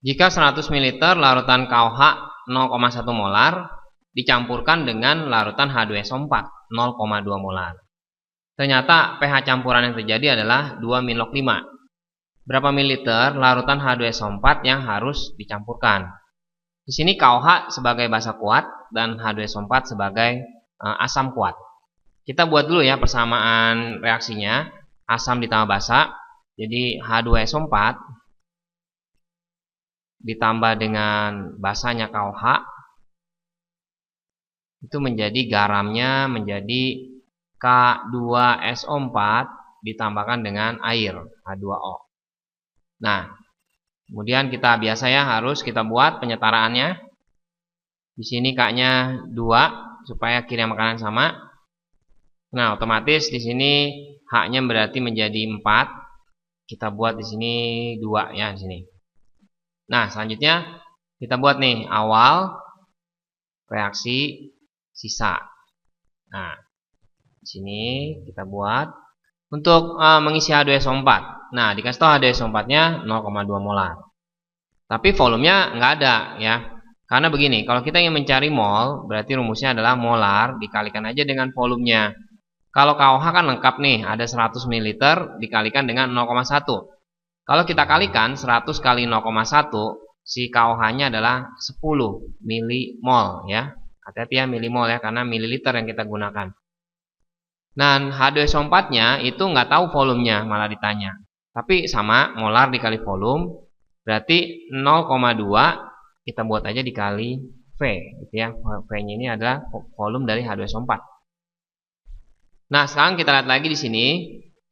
Jika 100 ml larutan KOH 0,1 molar dicampurkan dengan larutan H2SO4 0,2 molar. Ternyata pH campuran yang terjadi adalah 2-min log 5. Berapa mililiter larutan H2SO4 yang harus dicampurkan? Di sini KOH sebagai basa kuat dan H2SO4 sebagai asam kuat. Kita buat dulu ya persamaan reaksinya. Asam ditambah basa. Jadi H2SO4 ditambah dengan basanya KOH itu menjadi garamnya menjadi K2SO4 ditambahkan dengan air H2O. Nah, kemudian kita biasa ya harus kita buat penyetaraannya. Di sini K-nya 2 supaya kira makanan sama. Nah, otomatis di sini H-nya berarti menjadi 4. Kita buat di sini 2 ya di sini. Nah, selanjutnya kita buat nih awal reaksi sisa. Nah, di sini kita buat untuk mengisi H2SO4. Nah, dikasih tahu H2SO4-nya 0,2 molar. Tapi volumenya nggak ada ya. Karena begini, kalau kita ingin mencari mol, berarti rumusnya adalah molar dikalikan aja dengan volumenya. Kalau KOH kan lengkap nih, ada 100 ml dikalikan dengan 0,1. Kalau kita kalikan 100 kali 0,1, si KOH-nya adalah 10 milimol ya. Hati-hati ya milimol ya, karena mililiter yang kita gunakan. Nah, H2SO4-nya itu nggak tahu volumenya, malah ditanya. Tapi sama, molar dikali volume, berarti 0,2 kita buat aja dikali V. Gitu ya. V-nya ini adalah volume dari H2SO4. Nah, sekarang kita lihat lagi di sini.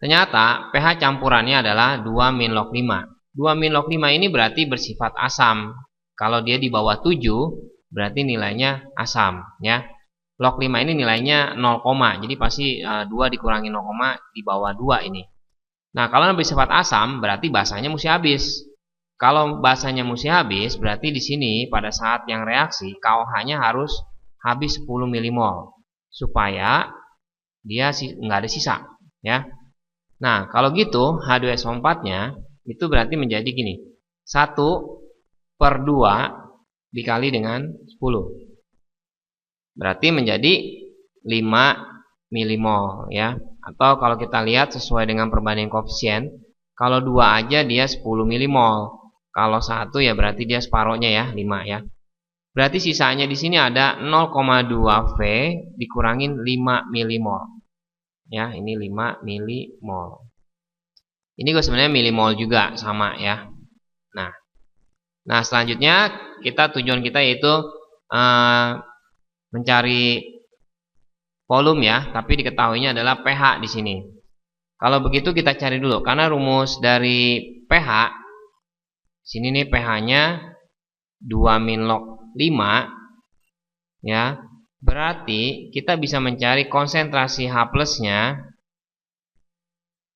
Ternyata pH campurannya adalah 2-min log 5. 2-min log 5 ini berarti bersifat asam. Kalau dia di bawah 7, berarti nilainya asam. Ya. Log 5 ini nilainya 0, jadi pasti 2 dikurangi 0, di bawah 2 ini. Nah, kalau bersifat asam, berarti basanya mesti habis. Kalau basanya mesti habis, berarti di sini pada saat yang reaksi, KOH-nya harus habis 10 milimol. Supaya dia nggak ada sisa. Ya. Nah, kalau gitu H2SO4-nya itu berarti menjadi gini. 1/2 dikali dengan 10. Berarti menjadi 5 milimol ya. Atau kalau kita lihat sesuai dengan perbandingan koefisien, kalau 2 aja dia 10 milimol. Kalau 1 ya berarti dia separohnya ya, 5 ya. Berarti sisanya di sini ada 0,2 V dikurangin 5 milimol. Ya, ini 5 milimol. Ini gue sebenarnya milimol juga sama ya. Nah selanjutnya tujuan kita yaitu mencari volume ya, tapi diketahuinya adalah pH di sini. Kalau begitu kita cari dulu, karena rumus dari pH sini nih pH-nya 2-min log 5 ya. Berarti kita bisa mencari konsentrasi H plusnya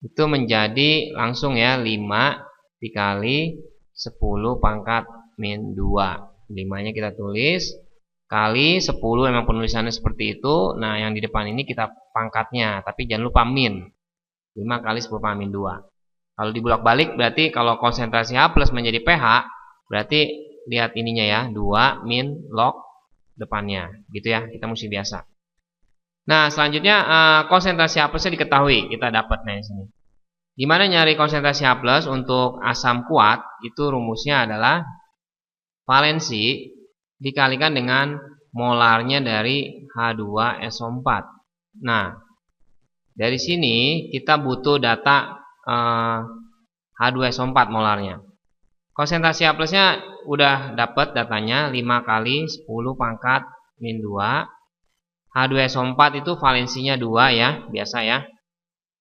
itu menjadi langsung ya 5 dikali 10 pangkat min 2. 5-nya kita tulis kali 10, memang penulisannya seperti itu. Nah, yang di depan ini kita pangkatnya, tapi jangan lupa min. 5 kali 10 pangkat min 2. Kalau dibolak balik berarti kalau konsentrasi H plus menjadi pH, berarti lihat ininya ya, 2 min log depannya. Gitu ya, kita mesti biasa. Nah, selanjutnya konsentrasi H plusnya diketahui, kita dapat di sini. Gimana nyari konsentrasi H plus untuk asam kuat? Itu rumusnya adalah valensi dikalikan dengan molarnya dari H2SO4. Nah, dari sini kita butuh data H2SO4 molarnya. Konsentrasi H plusnya udah dapat datanya 5 kali 10 pangkat min 2. H2SO4 itu valensinya 2 ya, biasa ya.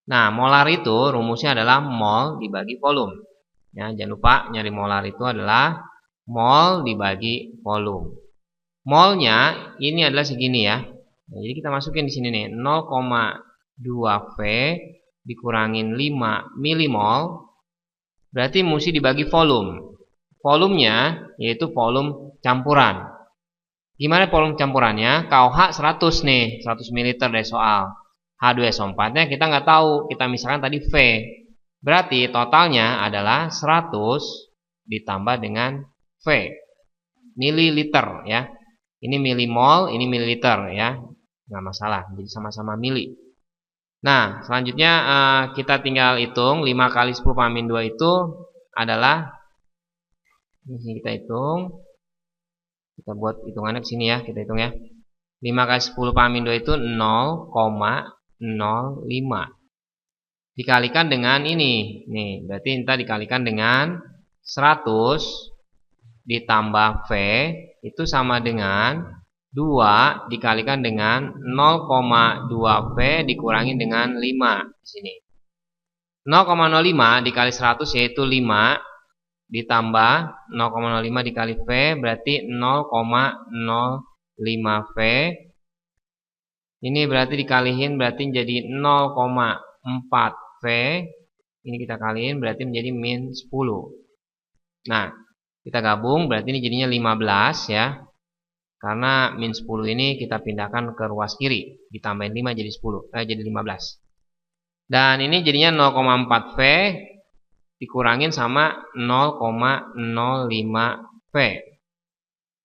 Nah, molar itu rumusnya adalah mol dibagi volume. Ya, jangan lupa nyari molar itu adalah mol dibagi volume. Molnya ini adalah segini ya. Nah, jadi kita masukin di sini nih 0,2 V dikurangin 5 milimol. Berarti mesti dibagi volume. Volumenya yaitu volume campuran. Gimana volume campurannya? KOH 100 nih, 100 ml dari soal. H2SO4-nya kita nggak tahu, kita misalkan tadi V. Berarti totalnya adalah 100 ditambah dengan V. Mililiter ya. Ini milimol, ini mililiter ya. Nggak masalah, jadi sama-sama mili. Nah, selanjutnya kita tinggal hitung 5 kali 10 pangmin 2 itu adalah, ini kita hitung. Kita buat hitungannya ke sini ya, kita hitung ya. 5 kali 10 pangmin 2 itu 0,05. Dikalikan dengan ini. Nih, berarti kita dikalikan dengan 100 ditambah V itu sama dengan 2 dikalikan dengan 0,2 V dikurangi dengan 5 di sini. 0,05 dikali 100 yaitu 5 ditambah 0,05 dikali V berarti 0,05 V. Ini berarti dikalihin berarti jadi 0,4 V. Ini kita kaliin berarti menjadi min 10. Nah, kita gabung berarti ini jadinya 15 ya. Karena min 10 ini kita pindahkan ke ruas kiri, ditambahin 5 jadi 10, jadi 15. Dan ini jadinya 0,4 V dikurangin sama 0,05 V.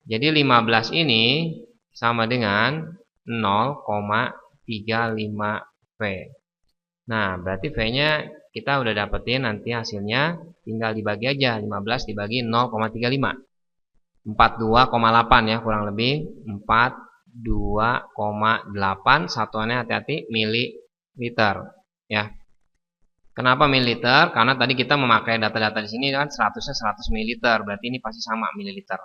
Jadi 15 ini sama dengan 0,35 V. Nah, berarti V-nya kita udah dapetin nanti hasilnya, tinggal dibagi aja, 15 dibagi 0,35. 42,8 ya, kurang lebih 42,8, satuannya hati-hati mililiter ya. Kenapa mililiter? Karena tadi kita memakai data-data di sini kan 100-nya 100 ml, berarti ini pasti sama mililiter.